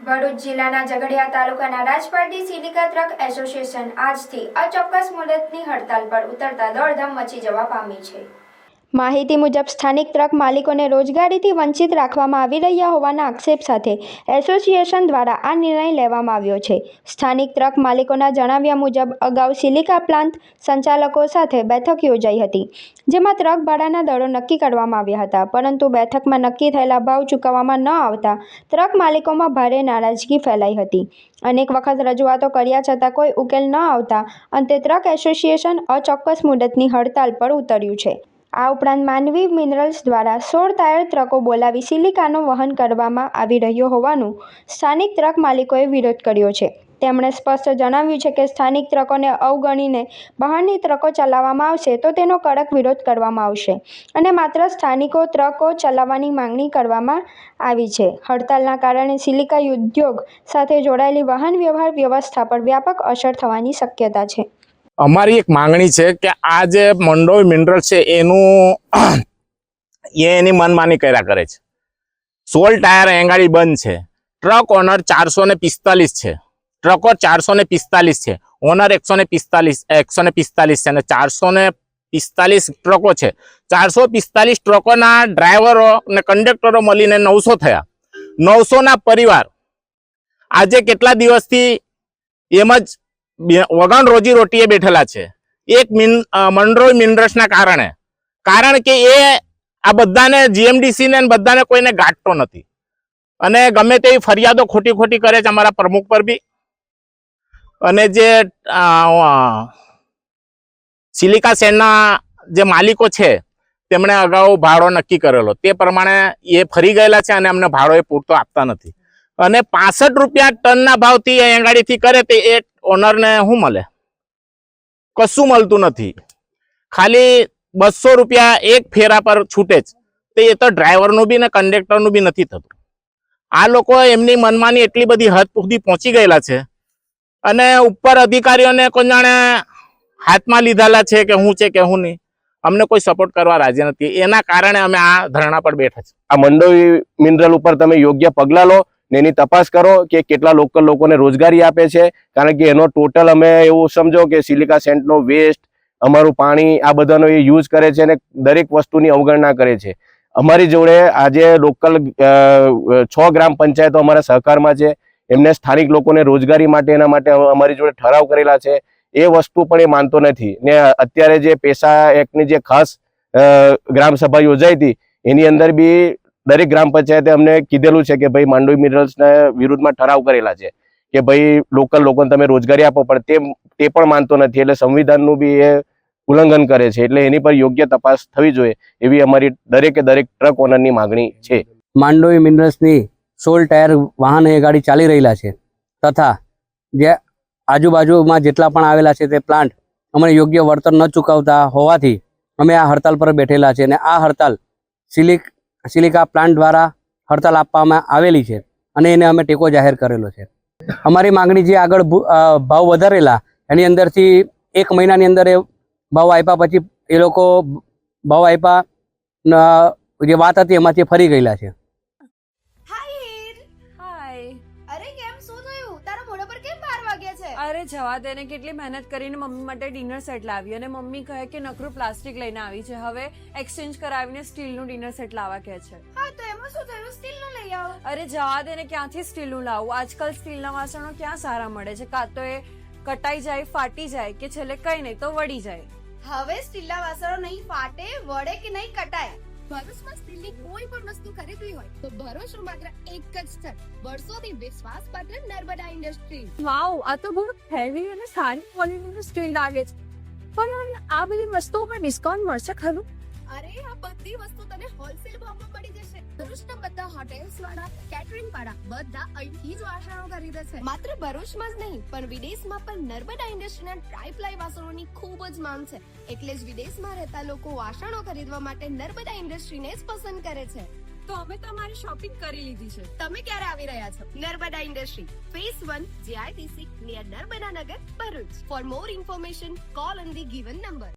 ભરૂચ જિલ્લાના ઝઘડિયા તાલુકાના Rajpardi silica truck association આજથી અચોક્કસ મુદતની હડતાલ પર ઉતરતા દોડધામ મચી જવા પામી છે। માહિતી મુજબ સ્થાનિક ટ્રક માલિકોને રોજગારીથી વંચિત રાખવામાં આવી રહ્યા હોવાના આક્ષેપ સાથે એસોસિએશન દ્વારા આ નિર્ણય લેવામાં આવ્યો છે। સ્થાનિક ટ્રક માલિકોના જણાવ્યા મુજબ અગાઉ સિલિકા પ્લાન્ટ સંચાલકો સાથે બેઠક યોજાઈ હતી, જેમાં ટ્રક ભાડાના દરો નક્કી કરવામાં આવ્યા હતા, પરંતુ બેઠકમાં નક્કી થયેલા ભાવ ચૂકવવામાં ન આવતા ટ્રક માલિકોમાં ભારે નારાજગી ફેલાઈ હતી। અનેક વખત રજૂઆતો કર્યા છતાં કોઈ ઉકેલ ન આવતા અંતે ટ્રક એસોસિએશન અચોક્કસ મુદતની હડતાલ પર ઉતર્યું છે। આ ઉપરાંત માનવી મિનરલ્સ દ્વારા 16 ટાયર ટ્રકો બોલાવી સિલિકાનો વહન કરવામાં આવી રહ્યો હોવાનું સ્થાનિક ટ્રક માલિકોએ વિરોધ કર્યો છે। તેમણે સ્પષ્ટ જણાવ્યું છે કે સ્થાનિક ટ્રકોને અવગણીને બહારની ટ્રકો ચલાવવામાં આવશે તો તેનો કડક વિરોધ કરવામાં આવશે અને માત્ર સ્થાનિકો ટ્રકો ચલાવવાની માંગણી કરવામાં આવી છે। હડતાલના કારણે સિલિકા ઉદ્યોગ સાથે જોડાયેલી વાહન વ્યવહાર વ્યવસ્થા પર વ્યાપક અસર થવાની શક્યતા છે। અમારી એક માંગણી છે કે આ જે મંડોવી મિનરલ છે એની મનમાની કર્યા કરે છે। 16 ટાયર એંગાડી બંધ છે, ટ્રક ઓનર 445 છે, ટ્રકો 445 છે, ઓનર 145 છે અને 445 ટ્રકો છે। 445 ટ્રકોના ડ્રાઈવરો અને કંડક્ટરો મળીને 900 થયા। 900 ના પરિવાર આજે કેટલા દિવસથી એમ જ વગણ રોજી રોટીએ બેઠેલા છે, એક મંડોવી મિનરલ્સના કારણ કે એ આ બધાને જીએમડીસી ને બધાને કોઈને ગાંઠતો નથી અને ગમે તેવી ફરિયાદો ખોટી કરે છે અમારા પ્રમુખ પર બી। અને જે સિલિકા શેડના જે માલિકો છે તેમણે અગાઉ ભાડો નક્કી કરેલો, તે પ્રમાણે એ ફરી ગયેલા છે અને અમને ભાડો એ પૂરતો આપતા નથી અને 65 રૂપિયા ટનના ભાવથી એંગાડીથી કરે તે એ ઓનરને શું મળે? કશું મળતું નથી। ખાલી 200 રૂપિયા એક ફેરા પર છૂટે જ, તે એ તો ડ્રાઈવરનું બી ને કંડક્ટરનું બી નથી થતું। આ લોકો એમની મનમાની એટલી બધી હદ સુધી પહોંચી ગયેલા છે અને ઉપર અધિકારીઓને કોઈ જાણે હાથમાં લીધેલા છે કે હું છે કે હું નહીં, અમને કોઈ સપોર્ટ કરવા રાજી નથી। એના કારણે અમે આ ધરણા પર બેઠા છે। આ મંડોવી મિનરલ ઉપર તમે યોગ્ય પગલાં લો ને એની તપાસ કરો કે કેટલા લોકલ લોકોને રોજગારી આપે છે, કારણ કે એનો ટોટલ અમે એવું સમજો કે સિલિકા સેન્ટનો વેસ્ટ, અમારું પાણી, આ બધાનો એ યુઝ કરે છે અને દરેક વસ્તુની અવગણના કરે છે। અમારી જોડે આજે લોકલ 6 ગ્રામ પંચાયતો અમારા સહકારમાં છે, એમને સ્થાનિક લોકોને રોજગારી માટે એના માટે અમારી જોડે ઠરાવ કરેલા છે। એ વસ્તુ પણ એ માનતો નથી ને અત્યારે જે પેશા એક્ટની જે ખાસ ગ્રામ સભા યોજાઈ હતી એની અંદર બી દરેક ગ્રામ પંચાયતે અમને કીધેલું છે કે ભાઈ મંડોવી મિનરલ્સના વિરુદ્ધમાં ઠરાવ કરેલા છે કે ભાઈ લોકલ લોકોને તમે રોજગારી આપો, પણ તે પણ માનતો નથી। એટલે સંવિધાનનું બી એ ઉલ્લંઘન કરે છે, એટલે એની પર યોગ્ય તપાસ થવી જોઈએ એવી અમારી દરેક ટ્રક ઓનરની માંગણી છે। મંડોવી મિનરલ્સની 16 ટાયર વાહન એ ગાડી ચાલી રહેલા છે તથા જે આજુબાજુમાં જેટલા પણ આવેલા છે તે પ્લાન્ટ અમને યોગ્ય વળતર ન ચૂકવતા હોવાથી અમે આ હડતાલ પર બેઠેલા છે અને આ હડતાલ સિલિકા પ્લાન્ટ દ્વારા હડતાલ આપવામાં આવેલી છે અને એને અમે ટેકો જાહેર કરેલો છે। અમારી માંગણી જે આગળ ભાવ વધારેલા એની અંદરથી 1 મહિનાની અંદર એ ભાવ આપ્યા પછી એ લોકો ભાવ આપ્યા જે વાત હતી એમાંથી ફરી ગયેલા છે। અરે જવા દે ને, કેટલી મહેનત કરીને મમ્મી માટે ડિનર સેટ લાવી અને મમ્મી કહે કે નકરું પ્લાસ્ટિક લઈને આવી છે, હવે એક્સચેન્જ કરાવીને સ્ટીલનું ડિનર સેટ લાવવા કહે છે। હા તો એમાં શું થયું? સ્ટીલનું લઈ આવો। અરે જવા દે ને, ક્યાંથી સ્ટીલનું લાવું? આજકાલ સ્ટીલના વાસણો ક્યાં સારા મળે છે? કાં તો એ કટાઈ જાય, ફાટી જાય કે છેલ્લે કઈ નહીં તો વળી જાય। હવે સ્ટીલના વાસણો નહીં ફાટે, વળે કે નહીં કટાય। ભરૂચમાં સ્ટીલની કોઈ પણ વસ્તુ ખરીદવી હોય તો ભરોસો માત્ર એક જ સ્થળ, વર્ષોથી વિશ્વાસપાત્ર નર્મદા ઇન્ડસ્ટ્રીઝ। વાવ, આ તો બહુ હેવી અને સારી ક્વોલિટીનું સ્ટીલ લાગે છે, પણ આ બધી વસ્તુઓ પર ડિસ્કાઉન્ટ મળશે ખરું? અરે આ બધી વસ્તુ તને હોલસેલ ભાવમાં મળી જશે। ભરૂચના બધા હોટેલ્સ વાળા, કેટરિંગ વાળા બધા અહીંથી જ વાસણો ખરીદે છે। માત્ર ભરૂચમાં જ નહીં પણ વિદેશમાં પણ નર્મદા ઇન્ડસ્ટ્રીના ટ્રાય-પ્લાય વાસણોની ખૂબ જ માંગ છે, એટલે જ વિદેશમાં રહેતા લોકો વાસણો ખરીદવા માટે નર્મદા ઇન્ડસ્ટ્રીને જ પસંદ કરે છે। તો અમે તમારી શોપિંગ કરી લીધી છે। તમે ક્યારે આવી રહ્યા છો? Narmada industry phase 1 JITC near Narmada Nagar, Bharuch. For more information call on the given number.